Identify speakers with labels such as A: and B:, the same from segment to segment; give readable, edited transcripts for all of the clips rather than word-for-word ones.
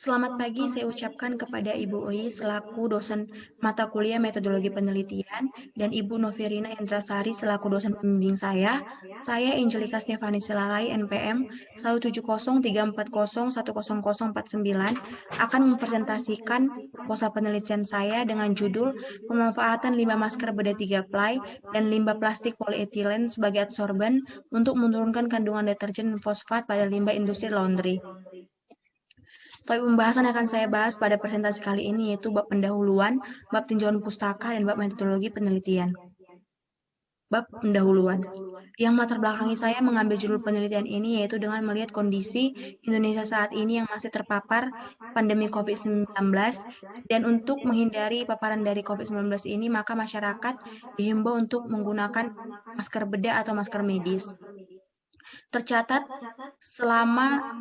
A: Selamat pagi, saya ucapkan kepada Ibu Oi selaku dosen mata kuliah Metodologi Penelitian dan Ibu Novirina Endrasari selaku dosen pembimbing saya. Saya Angelika Stefani Silalai, NPM 17034010049 akan mempresentasikan proposal penelitian saya dengan judul Pemanfaatan limbah masker beda 3 ply dan limbah plastik polietilen sebagai adsorben untuk menurunkan kandungan deterjen dan fosfat pada limbah industri laundry. Topik pembahasan yang akan saya bahas pada presentasi kali ini yaitu bab pendahuluan, bab tinjauan pustaka, dan bab metodologi penelitian. Bab pendahuluan. Yang latar belakangi saya mengambil judul penelitian ini yaitu dengan melihat kondisi Indonesia saat ini yang masih terpapar pandemi COVID-19 dan untuk menghindari paparan dari COVID-19 ini maka masyarakat dihimbau untuk menggunakan masker bedah atau masker medis. Tercatat selama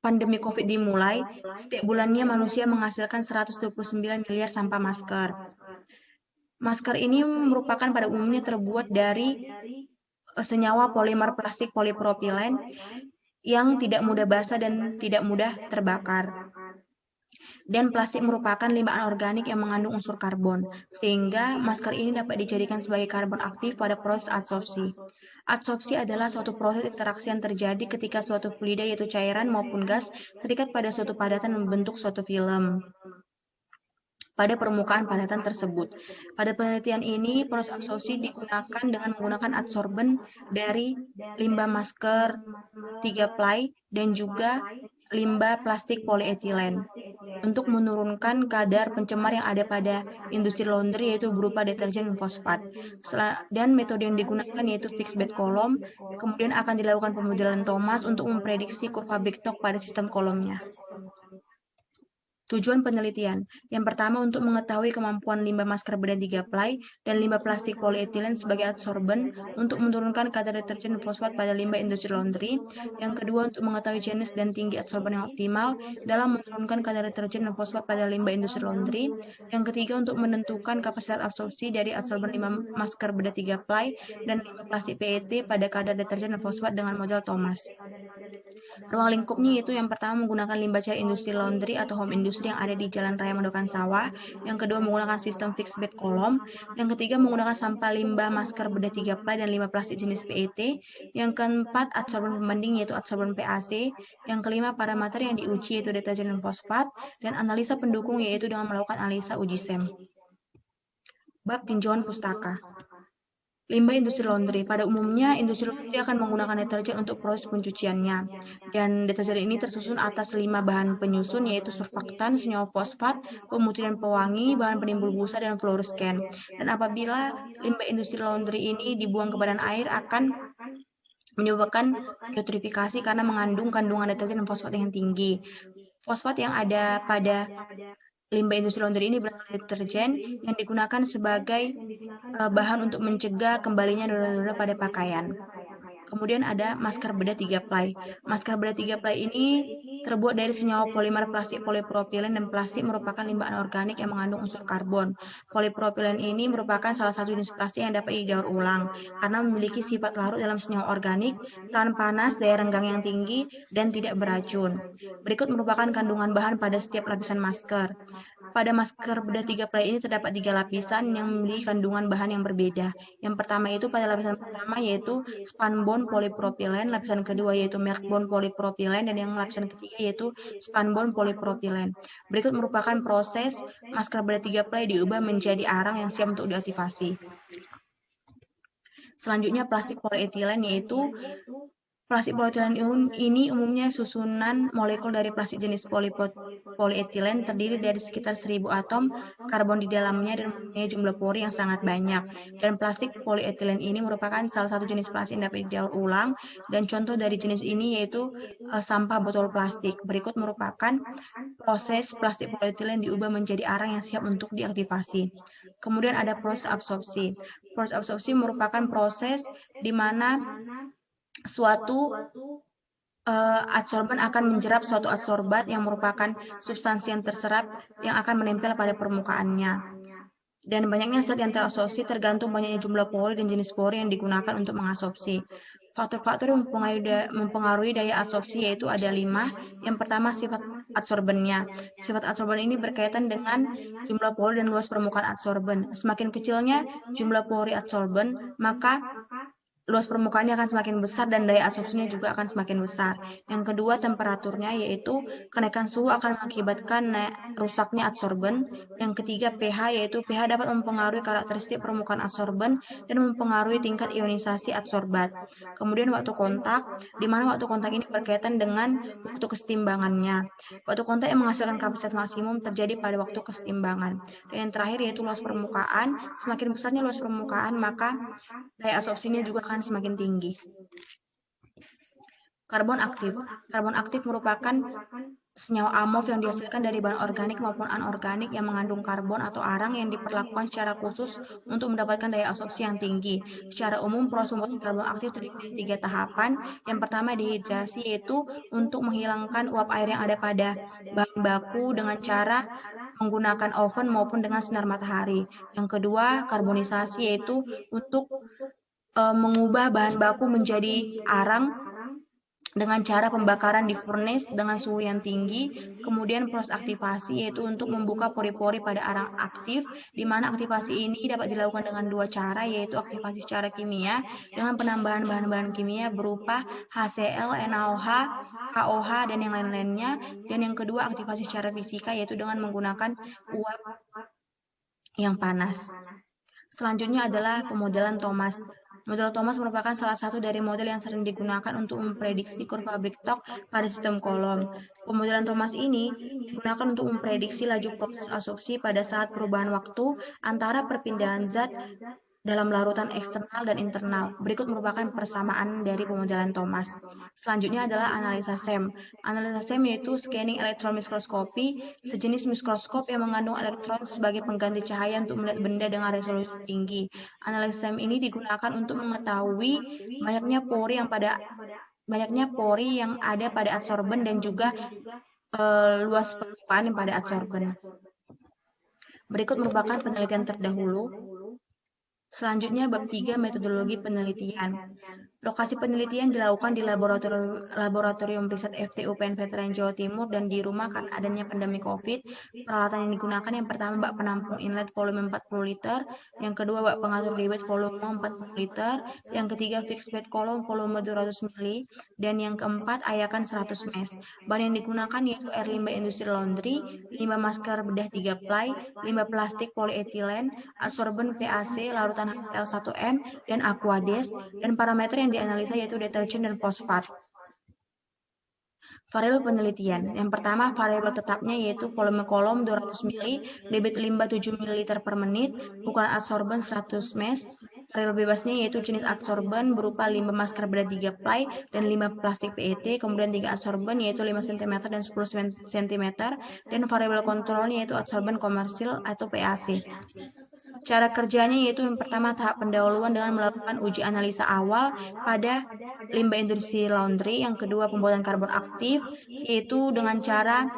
A: pandemi COVID dimulai, setiap bulannya manusia menghasilkan 129 miliar sampah masker. Masker ini merupakan pada umumnya terbuat dari senyawa polimer plastik polipropilen yang tidak mudah basah dan tidak mudah terbakar. Dan plastik merupakan limbah anorganik yang mengandung unsur karbon, sehingga masker ini dapat dijadikan sebagai karbon aktif pada proses adsorpsi. Adsorpsi adalah suatu proses interaksi yang terjadi ketika suatu fluida yaitu cairan maupun gas terikat pada suatu padatan membentuk suatu film pada permukaan padatan tersebut. Pada penelitian ini, proses absorpsi digunakan dengan menggunakan adsorben dari limbah masker 3 ply dan juga limbah plastik polietilen untuk menurunkan kadar pencemar yang ada pada industri laundry yaitu berupa deterjen dan fosfat. Dan metode yang digunakan yaitu fixed bed column, kemudian akan dilakukan pemodelan Thomas untuk memprediksi kurva Bricktalk pada sistem kolomnya. Tujuan penelitian. Yang pertama untuk mengetahui kemampuan limbah masker bedah 3 ply dan limbah plastik polietilen sebagai adsorben untuk menurunkan kadar deterjen dan fosfat pada limbah industri laundry. Yang kedua untuk mengetahui jenis dan tinggi adsorben yang optimal dalam menurunkan kadar deterjen dan fosfat pada limbah industri laundry. Yang ketiga untuk menentukan kapasitas absorpsi dari adsorben limbah masker bedah 3 ply dan limbah plastik PET pada kadar deterjen dan fosfat dengan model Thomas. Ruang lingkupnya yaitu yang pertama menggunakan limbah cair industri laundry atau home industry yang ada di Jalan Raya Mondokan Sawah. Yang kedua menggunakan sistem fixed bed column. Yang ketiga menggunakan sampah limbah masker bedah 3 ply dan limbah plastik jenis PET. Yang keempat adsorben pembanding yaitu adsorben PAC. Yang kelima parameter yang diuji yaitu deterjen dan fosfat. Dan analisa pendukung yaitu dengan melakukan analisa uji SEM. Bab tinjauan pustaka. Limbah industri laundry. Pada umumnya, industri laundry akan menggunakan deterjen untuk proses pencuciannya. Dan deterjen ini tersusun atas 5 bahan penyusun, yaitu surfaktan, senyawa fosfat, pemutih dan pewangi, bahan penimbul busa, dan fluorescen. Dan apabila limbah industri laundry ini dibuang ke badan air, akan menyebabkan eutrifikasi karena mengandung kandungan deterjen dan fosfat yang tinggi. Fosfat yang ada pada limbah industri laundry ini berasal dari deterjen yang digunakan sebagai bahan untuk mencegah kembalinya noda-noda pada pakaian. Kemudian ada masker bedah 3 ply. Masker bedah 3 ply ini terbuat dari senyawa polimer plastik polipropilen dan plastik merupakan limbah anorganik yang mengandung unsur karbon. Polipropilen ini merupakan salah satu jenis plastik yang dapat didaur ulang karena memiliki sifat larut dalam senyawa organik, tahan panas, daya renggang yang tinggi, dan tidak beracun. Berikut merupakan kandungan bahan pada setiap lapisan masker. Pada masker bedah 3 ply ini terdapat 3 lapisan yang memiliki kandungan bahan yang berbeda. Yang pertama itu pada lapisan pertama yaitu spunbond polypropylen, lapisan kedua yaitu milk-bond polypropylen, dan yang lapisan ketiga yaitu spunbond polypropylen. Berikut merupakan proses masker bedah 3 ply diubah menjadi arang yang siap untuk diaktifasi. Selanjutnya plastik polietilen yaitu plastik polietilen ini umumnya susunan molekul dari plastik jenis polietilen terdiri dari sekitar 1000 atom karbon di dalamnya dan mempunyai jumlah pori yang sangat banyak. Dan plastik polietilen ini merupakan salah satu jenis plastik yang dapat didaur ulang dan contoh dari jenis ini yaitu sampah botol plastik. Berikut merupakan proses plastik polietilen diubah menjadi arang yang siap untuk diaktifasi. Kemudian ada proses absorpsi. Proses absorpsi merupakan proses di mana suatu adsorban akan menjerap suatu adsorbat yang merupakan substansi yang terserap yang akan menempel pada permukaannya. Dan banyaknya zat yang terabsorpsi tergantung banyaknya jumlah pori dan jenis pori yang digunakan untuk mengabsorpsi. Faktor-faktor yang mempengaruhi daya absorpsi yaitu ada 5. Yang pertama sifat adsorbennya. Sifat adsorben ini berkaitan dengan jumlah pori dan luas permukaan adsorben. Semakin kecilnya jumlah pori adsorben, maka luas permukaannya akan semakin besar dan daya absorpsinya juga akan semakin besar. Yang kedua, temperaturnya yaitu kenaikan suhu akan mengakibatkan rusaknya adsorben. Yang ketiga, pH yaitu pH dapat mempengaruhi karakteristik permukaan adsorben dan mempengaruhi tingkat ionisasi adsorbat. Kemudian waktu kontak, di mana waktu kontak ini berkaitan dengan waktu kesetimbangannya. Waktu kontak yang menghasilkan kapasitas maksimum terjadi pada waktu kesetimbangan. Dan yang terakhir yaitu luas permukaan. Semakin besarnya luas permukaan, maka daya absorpsinya juga akan semakin tinggi. Karbon aktif. Karbon aktif merupakan senyawa amorf yang dihasilkan dari bahan organik maupun anorganik yang mengandung karbon atau arang yang diperlakukan secara khusus untuk mendapatkan daya absorpsi yang tinggi. Secara umum, proses pembuatan karbon aktif terdiri dari 3 tahapan. Yang pertama dehidrasi, yaitu untuk menghilangkan uap air yang ada pada bahan baku dengan cara menggunakan oven maupun dengan sinar matahari. Yang kedua, karbonisasi, yaitu untuk mengubah bahan baku menjadi arang dengan cara pembakaran di furnace dengan suhu yang tinggi. Kemudian proses aktivasi yaitu untuk membuka pori-pori pada arang aktif, di mana aktivasi ini dapat dilakukan dengan 2 cara, yaitu aktivasi secara kimia dengan penambahan bahan-bahan kimia berupa HCl, NaOH, KOH, dan yang lain-lainnya. Dan yang kedua aktivasi secara fisika yaitu dengan menggunakan uap yang panas. Selanjutnya adalah pemodelan Thomas. Model Thomas merupakan salah satu dari model yang sering digunakan untuk memprediksi kurva Bristow pada sistem kolom. Pemodelan Thomas ini digunakan untuk memprediksi laju proses absorpsi pada saat perubahan waktu antara perpindahan zat dalam larutan eksternal dan internal. Berikut merupakan persamaan dari pemodelan Thomas. Selanjutnya adalah analisa SEM. Analisa SEM yaitu scanning electron microscopy, sejenis mikroskop yang mengandung elektron sebagai pengganti cahaya untuk melihat benda dengan resolusi tinggi. Analisa SEM ini digunakan untuk mengetahui banyaknya pori yang ada pada adsorben dan juga luas permukaan yang pada adsorben. Berikut merupakan penelitian terdahulu. Selanjutnya, bab 3, metodologi penelitian. Lokasi penelitian dilakukan di Laboratorium Riset FTU UPN Veteran Jawa Timur dan di rumah karena adanya pandemi COVID. Peralatan yang digunakan yang pertama bak penampung inlet volume 40 liter, yang kedua bak pengatur debit volume 40 liter, yang ketiga fixed bed column volume 200 mili, dan yang keempat ayakan 100 mesh. Bahan yang digunakan yaitu air limbah industri laundry, limbah masker bedah 3 ply, limbah plastik polietilen, adsorben PAC, larutan HCl1M, dan Aquades, dan parameter yang dianalisa yaitu deterjen dan fosfat. Variabel penelitian. Yang pertama, variabel tetapnya yaitu volume kolom 200 mili, debit limbah 7 ml per menit, ukuran adsorben 100 mesh. Variabel bebasnya yaitu jenis adsorben berupa limbah masker bedah 3 ply dan limbah plastik PET, kemudian 3 adsorben yaitu 5 cm dan 10 cm, dan variabel kontrolnya yaitu adsorben komersil atau PAC. Cara kerjanya yaitu yang pertama tahap pendahuluan dengan melakukan uji analisa awal pada limbah industri laundry, yang kedua pembuatan karbon aktif yaitu dengan cara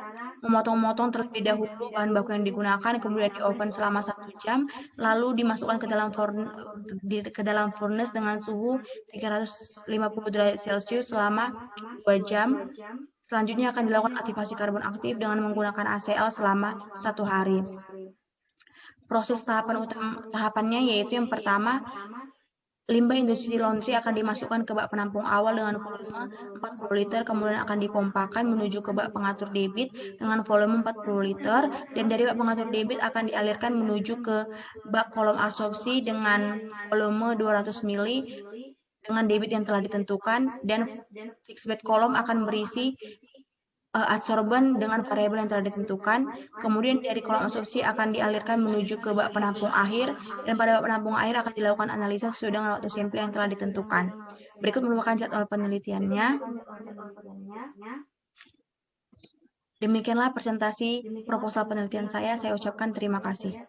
A: memotong-motong terlebih dahulu bahan baku yang digunakan, kemudian di oven selama 1 jam, lalu dimasukkan ke dalam furnace dengan suhu 350 derajat Celcius selama 2 jam. Selanjutnya akan dilakukan aktivasi karbon aktif dengan menggunakan HCl selama 1 hari. Proses tahapannya yaitu yang pertama, limbah industri laundry akan dimasukkan ke bak penampung awal dengan volume 40 liter, kemudian akan dipompakan menuju ke bak pengatur debit dengan volume 40 liter, dan dari bak pengatur debit akan dialirkan menuju ke bak kolom absorpsi dengan volume 200 mili dengan debit yang telah ditentukan, dan fixed bed kolom akan berisi adsorben dengan variabel yang telah ditentukan. Kemudian dari kolom absorpsi akan dialirkan menuju ke bak penampung akhir, dan pada bak penampung akhir akan dilakukan analisa sesuai dengan waktu sampel yang telah ditentukan. Berikut merupakan jadwal penelitiannya. Demikianlah presentasi proposal penelitian saya ucapkan terima kasih.